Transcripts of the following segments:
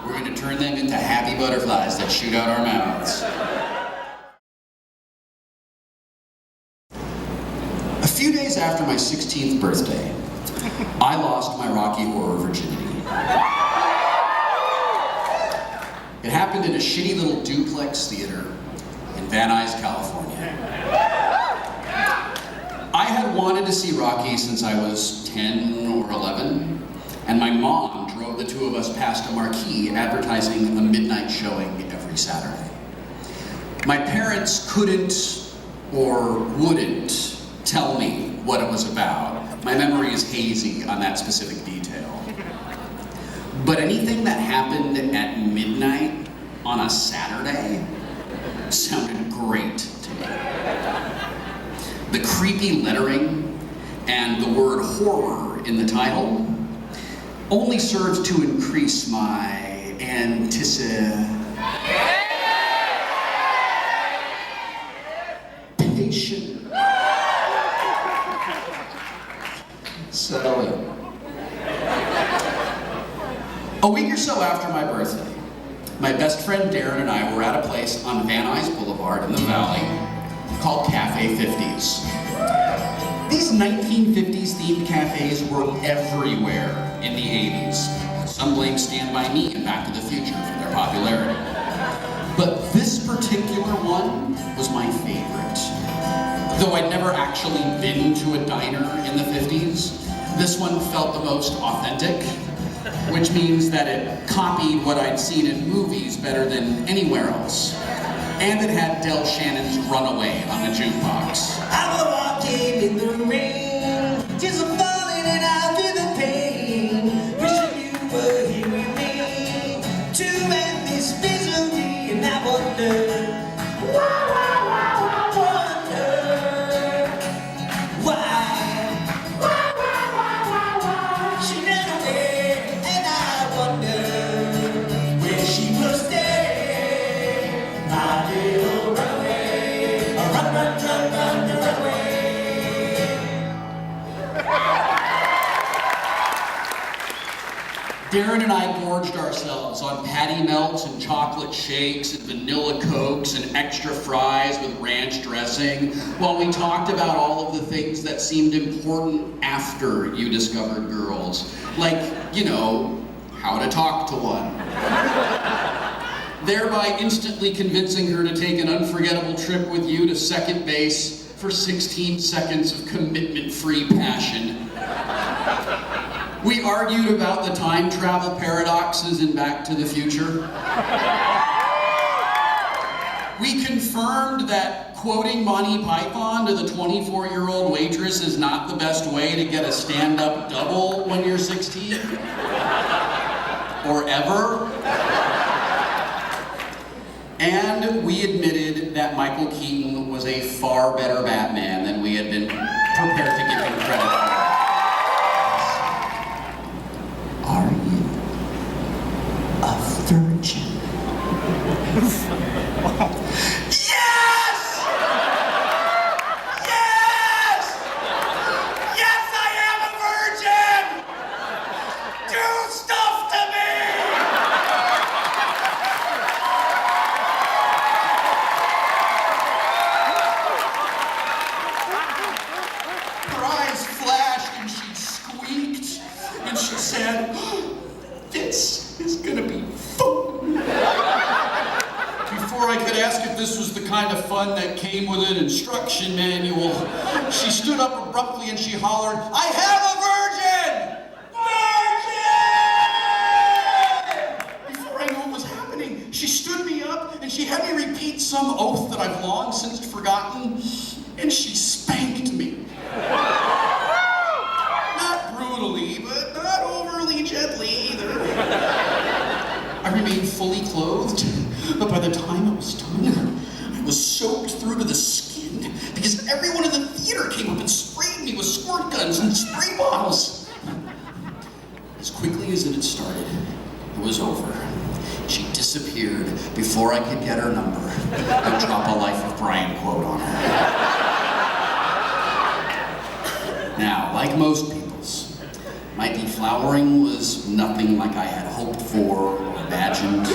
We're going to turn them into happy butterflies that shoot out our mouths. A few days after my 16th birthday, I lost my Rocky Horror virginity. It happened in a shitty little duplex theater in Van Nuys, California. I had wanted to see Rocky since I was 10 or 11, and my mom drove the two of us past a marquee advertising a midnight showing every Saturday. My parents couldn't or wouldn't tell me what it was about. My memory is hazy on that specific detail. But anything that happened at midnight on a Saturday sounded great to me. The creepy lettering and the word horror in the title only served to increase my anticipation. So, a week or so after my birthday, my best friend Darren and I were at a place on Van Nuys Boulevard in the Valley called Cafe 50s. These 1950s themed cafes were everywhere in the 80s. Some blame Stand By Me and Back to the Future for their popularity. But this particular one was my favorite. Though I'd never actually been to a diner in the 50s, this one felt the most authentic, which means that it copied what I'd seen in movies better than anywhere else. And it had Del Shannon's Runaway on the jukebox. I was walking in the rain, just falling and out through the pain, wishing you were here with me to end this misery. And I wonder, Darren and I gorged ourselves on patty melts and chocolate shakes and vanilla cokes and extra fries with ranch dressing while we talked about all of the things that seemed important after you discovered girls. Like, you know, how to talk to one. Thereby instantly convincing her to take an unforgettable trip with you to second base for 16 seconds of commitment-free passion. We argued about the time travel paradoxes in Back to the Future. We confirmed that quoting Monty Python to the 24-year-old waitress is not the best way to get a stand-up double when you're 16. Or ever. And we admitted that Michael Keaton was a far better Batman than we had been prepared to give him credit for. Are you a virgin? Yes! Yes! Yes, I am a virgin! Do stuff to me! Her eyes flashed and she squeaked and she said, "This is gonna be fun." Before I could ask if this was the kind of fun that came with an instruction manual, she stood up abruptly and she hollered, "I have a virgin! Virgin!" Before I knew what was happening, she stood me up and she had me repeat some oath that I've long since forgotten, and she spanked me. Not brutally, but not overly gently either. I remained fully clothed, but by the time I was done, I was soaked through to the skin because everyone in the theater came up and sprayed me with squirt guns and spray bottles. As quickly as it had started, it was over. She disappeared before I could get her number and drop a Life of Brian quote on her. Now, like most people's, my deflowering was nothing like I had hoped for or imagined,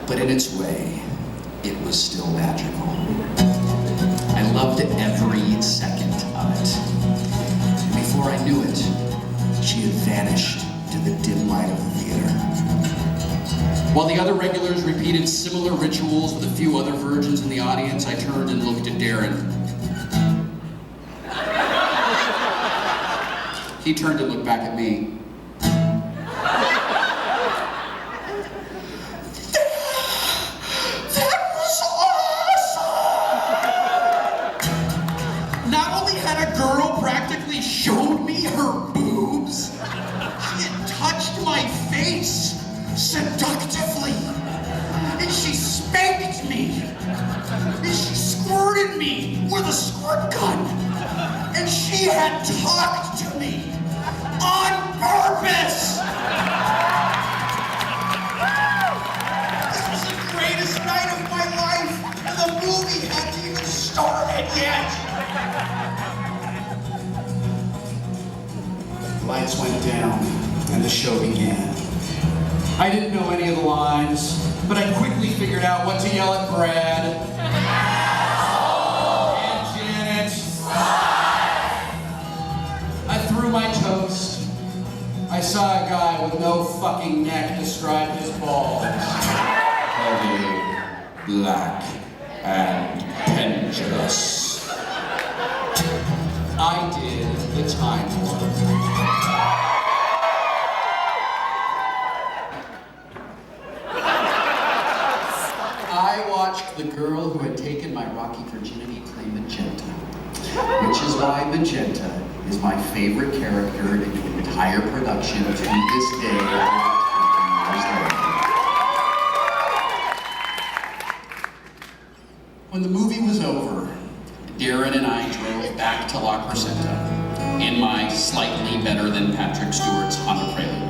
but in its way, it was still magical. I loved every second of it. Before I knew it, she had vanished to the dim light of the theater. While the other regulars repeated similar rituals with a few other virgins in the audience, I turned and looked at Darren. He turned and looked back at me. That was awesome! Not only had a girl practically showed me her boobs, she had touched my face seductively. And she spanked me. And she squirted me with a squirt gun. And she had talked to me on purpose. This was the greatest night of my life, and the movie hadn't even started yet. Lights went down, and the show began. I didn't know any of the lines, but I quickly figured out what to yell at Brad. And Janet. I threw my toast. I saw a guy with no fucking neck describe his balls. Heavy, black, and pendulous. I did the Time Warp. I watched the girl who had taken my rocky virginity play Magenta, which is why Magenta is my favorite character in the entire production to this day, 20 years later. When the movie was over, Darren and I drove back to La Crescenta in my slightly better than Patrick Stewart's Honda Prelude.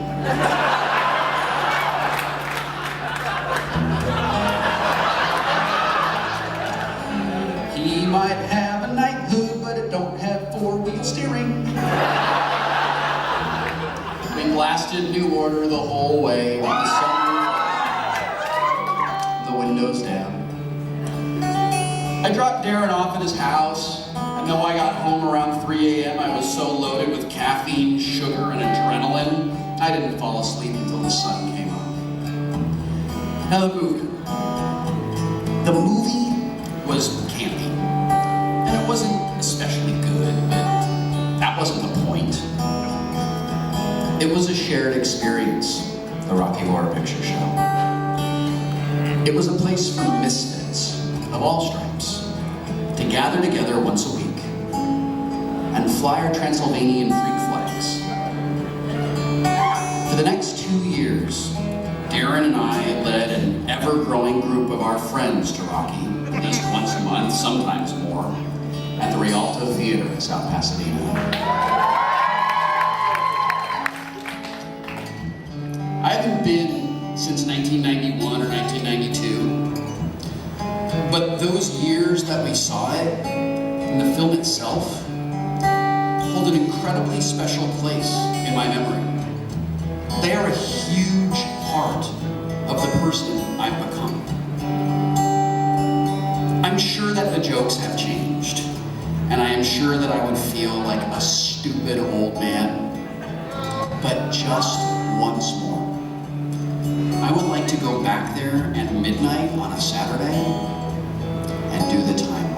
He might have a night hood, but it don't have four-wheel steering. We blasted New Order the whole way with the sun, the windows down. I dropped Darren off at his house. I know I got home around 3 a.m. I was so loaded with caffeine, sugar, and adrenaline, I didn't fall asleep until the sun came up. Now the movie was campy. And it wasn't especially good, but that wasn't the point. It was a shared experience, the Rocky Horror Picture Show. It was a place for misfits of all stripes to gather together once a week and fly our Transylvanian freak flags. For the next 2 years, Darren and I led an ever-growing group of our friends to Rocky, at least once a month, sometimes more, at the Rialto Theater in South Pasadena. I haven't been since 1991 or 1992, but those years that we saw it, and the film itself, hold an incredibly special place in my memory. They are a huge part of the person I've become. I'm sure that the jokes have changed, and I am sure that I would feel like a stupid old man. But just once more, I would like to go back there at midnight on a Saturday and do the time